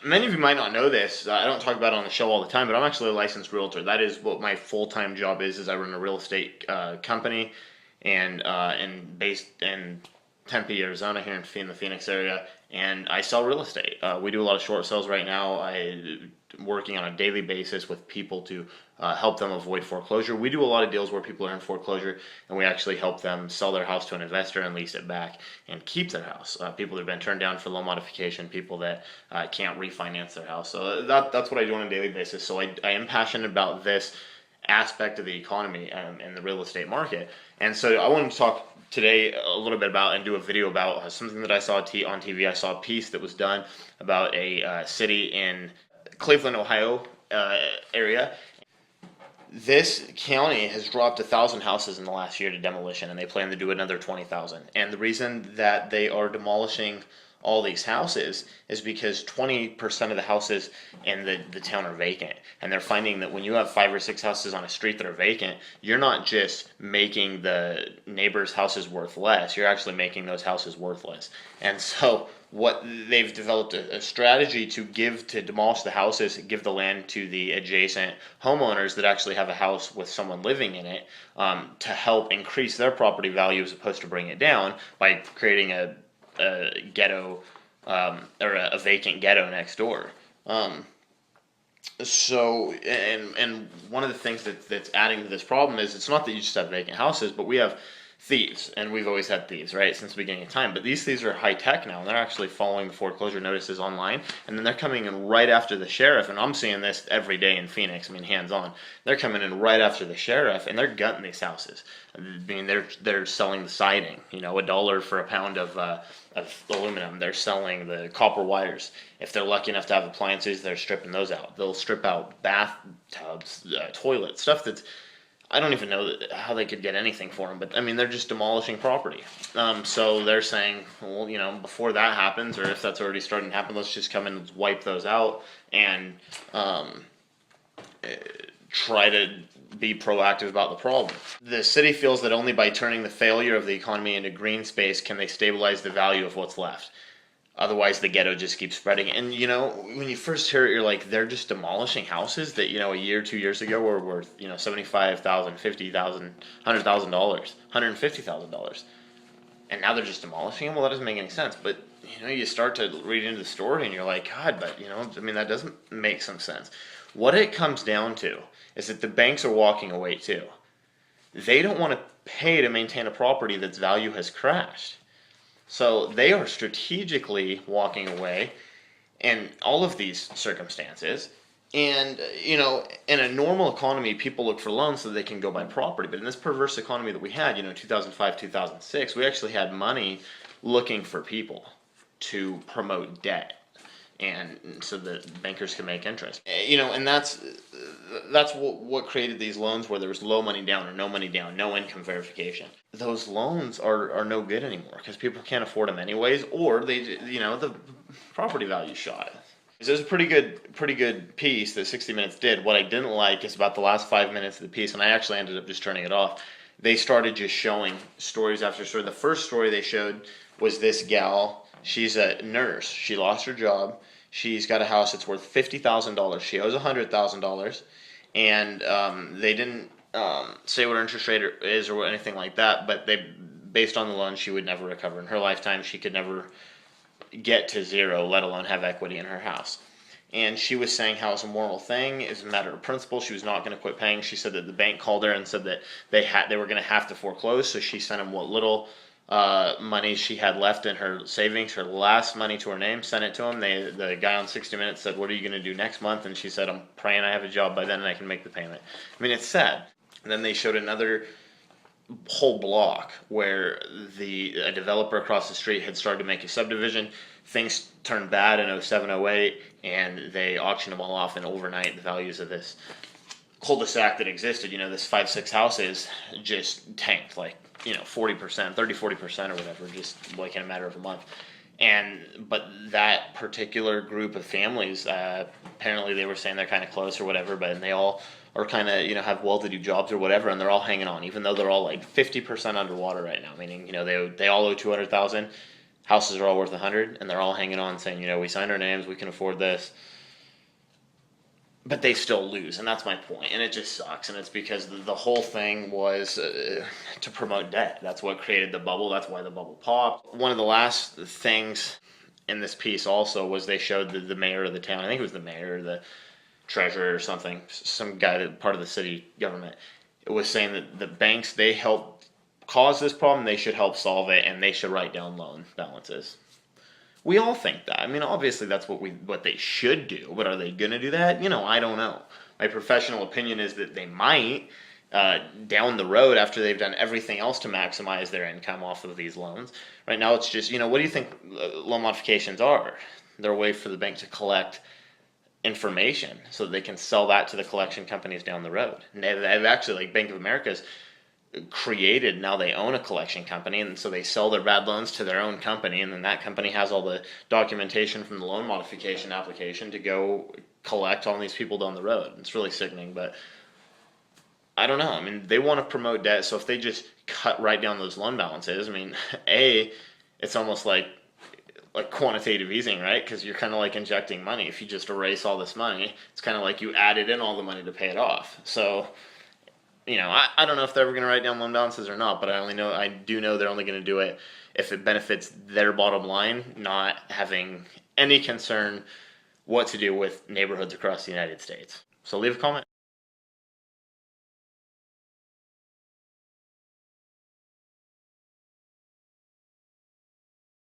many of you might not know this. I don't talk about it on the show all the time, but I'm actually a licensed realtor. That is what my full-time job is I run a real estate company, and based in Tempe, Arizona, here in the Phoenix area, and I sell real estate. We do a lot of short sales right now. I'm working on a daily basis with people to help them avoid foreclosure. We do a lot of deals where people are in foreclosure, and we actually help them sell their house to an investor and lease it back and keep their house. People that have been turned down for loan modification, people that can't refinance their house. So that's what I do on a daily basis. So I am passionate about this aspect of the economy and the real estate market. And so I wanted to talk today a little bit about and do a video about something that I saw on TV. I saw a piece that was done about a city in Cleveland, Ohio area. This county has dropped 1,000 houses in the last year to demolition, and they plan to do another 20,000. And the reason that they are demolishing all these houses is because 20% of the houses in the town are vacant. And they're finding that when you have 5 or 6 houses on a street that are vacant, you're not just making the neighbors' houses worth less, you're actually making those houses worthless. And so what they've developed a strategy to demolish the houses, give the land to the adjacent homeowners that actually have a house with someone living in it, to help increase their property value as opposed to bring it down by creating a ghetto, or a vacant ghetto next door. And one of the things that's adding to this problem is it's not that you just have vacant houses, but we have thieves, and we've always had thieves, right, since the beginning of time. But these thieves are high tech now, and they're actually following the foreclosure notices online, and then they're coming in right after the sheriff. And I'm seeing this every day in Phoenix. I mean, hands on, they're coming in right after the sheriff, and they're gutting these houses. I mean, they're selling the siding, $1 for a pound of aluminum. They're selling the copper wires. If they're lucky enough to have appliances, they're stripping those out. They'll strip out bathtubs, toilets, stuff that's, I don't even know how they could get anything for them, but I mean, they're just demolishing property. So they're saying, well, before that happens, or if that's already starting to happen, let's just come in and wipe those out and try to be proactive about the problem. The city feels that only by turning the failure of the economy into green space can they stabilize the value of what's left. Otherwise, the ghetto just keeps spreading. And, when you first hear it, you're like, they're just demolishing houses that, a year, 2 years ago were worth, $75,000, $50,000, $100,000, $150,000. And now they're just demolishing them? Well, that doesn't make any sense. But, you start to read into the story and you're like, God, but, that doesn't make some sense. What it comes down to is that the banks are walking away too. They don't want to pay to maintain a property that's value has crashed. So they are strategically walking away in all of these circumstances. And, in a normal economy, people look for loans so they can go buy property. But in this perverse economy that we had, 2005, 2006, we actually had money looking for people to promote debt. And so that bankers can make interest. And that's what created these loans where there was low money down or no money down, no income verification. Those loans are no good anymore because people can't afford them anyways, or the property value shot. So it was a pretty good piece that 60 Minutes did. What I didn't like is about the last 5 minutes of the piece, and I actually ended up just turning it off. They started just showing stories after story. The first story they showed was this gal. She's a nurse. She lost her job. She's got a house that's worth $50,000. She owes $100,000, and they didn't say what her interest rate is or anything like that. But based on the loan, she would never recover in her lifetime. She could never get to zero, let alone have equity in her house. And she was saying how it's a moral thing, it's a matter of principle. She was not going to quit paying. She said that the bank called her and said that they were going to have to foreclose. So she sent them what little money she had left in her savings, her last money to her name, sent it to him. The guy on 60 Minutes said, "What are you going to do next month?" And she said, "I'm praying I have a job by then and I can make the payment." I mean, it's sad. And then they showed another whole block where a developer across the street had started to make a subdivision. Things turned bad in 07, 08, and they auctioned them all off, and overnight the values of this cul-de-sac that existed, this 5-6 houses, just tanked, like, 40%, 30-40% or whatever, just like in a matter of a month. But that particular group of families, apparently they were saying they're kind of close or whatever, but they all are kind of, have well-to-do jobs or whatever, and they're all hanging on, even though they're all like 50% underwater right now, meaning, they all owe $200,000. houses are all worth 100, and they're all hanging on saying, we signed our names, we can afford this. But they still lose, and that's my point. And it just sucks. And it's because the whole thing was to promote debt. That's what created the bubble. That's why the bubble popped. One of the last things in this piece also was they showed the mayor of the town. I think it was the mayor or the treasurer or something, some guy that part of the city government. It was saying that the banks, they helped cause this problem. They should help solve it, and they should write down loan balances. We all think that. I mean, obviously that's what they should do, but are they going to do that? I don't know. My professional opinion is that they might down the road after they've done everything else to maximize their income off of these loans. Right now it's just, what do you think loan modifications are? They're a way for the bank to collect information so that they can sell that to the collection companies down the road. And they've actually, like Bank of America's created, now they own a collection company, and so they sell their bad loans to their own company, and then that company has all the documentation from the loan modification application to go collect on these people down the road. It's really sickening, but I don't know. I mean, they want to promote debt, so if they just cut right down those loan balances, I mean, it's almost like quantitative easing, right? Because you're kind of like injecting money. If you just erase all this money, it's kind of like you added in all the money to pay it off. So I don't know if they're ever going to write down loan balances or not, but I do know they're only going to do it if it benefits their bottom line, not having any concern what to do with neighborhoods across the United States. So leave a comment.